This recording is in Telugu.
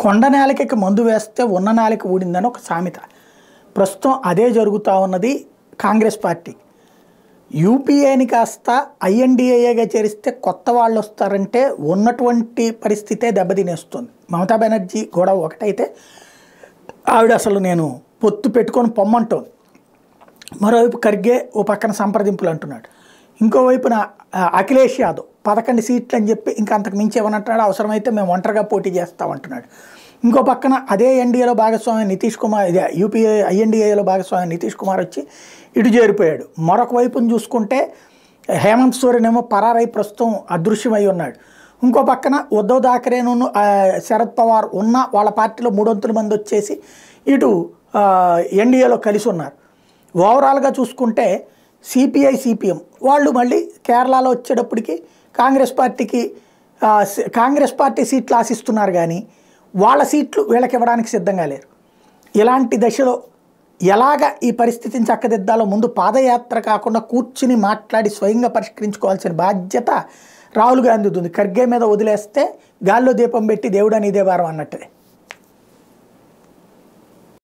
కొండ నేలకి మందు వేస్తే ఉన్న నేలకి ఊడిందని ఒక సామెత. ప్రస్తుతం అదే జరుగుతూ ఉన్నది కాంగ్రెస్ పార్టీ. యూపీఏని కాస్త ఐఎన్డీఏగా చేరిస్తే కొత్త వాళ్ళు వస్తారంటే ఉన్నటువంటి పరిస్థితే దెబ్బతినేస్తుంది. మమతా బెనర్జీ గొడవ ఒకటైతే ఆవిడ అసలు నేను పొత్తు పెట్టుకొని పొమ్మంటోంది. మరోవైపు ఖర్గే ఓ పక్కన సంప్రదింపులు అంటున్నాడు. ఇంకోవైపున అఖిలేష్ యాదవ్ 11 సీట్లు అని చెప్పి ఇంకా అంతకు మించి ఏమనంటున్నాడు, అవసరమైతే మేము ఒంటరిగా పోటీ చేస్తామంటున్నాడు. ఇంకో పక్కన అదే ఎన్డీఏలో భాగస్వామి నితీష్ కుమార్, ఇదే యూపీఏ ఐఎన్డీఏలో భాగస్వామి నితీష్ కుమార్ వచ్చి ఇటు చేరిపోయాడు. మరొక వైపును చూసుకుంటే హేమంత్ సోరెన్ ఏమో పరారై ప్రస్తుతం అదృశ్యమై ఉన్నాడు. ఇంకో పక్కన ఉద్ధవ్ థాకరేను శరద్ పవార్ ఉన్న వాళ్ళ పార్టీలో 300 మంది వచ్చేసి ఇటు ఎన్డీఏలో కలిసి ఉన్నారు. ఓవరాల్గా చూసుకుంటే సిపిఐ సిపిఎం వాళ్ళు మళ్ళీ కేరళలో వచ్చేటప్పటికి కాంగ్రెస్ పార్టీ సీట్లు ఆశిస్తున్నారు, కానీ వాళ్ళ సీట్లు వీళ్ళకి ఇవ్వడానికి సిద్ధంగా లేరు. ఇలాంటి దశలో ఎలాగ ఈ పరిస్థితిని చక్కదిద్దాలో ముందు పాదయాత్ర కాకుండా కూర్చుని మాట్లాడి స్వయంగా పరిష్కరించుకోవాల్సిన బాధ్యత రాహుల్ గాంధీ ఉంది. ఖర్గే మీద వదిలేస్తే గాల్లో దీపం పెట్టి దేవుడా నీదే భారం అన్నట్టుదే.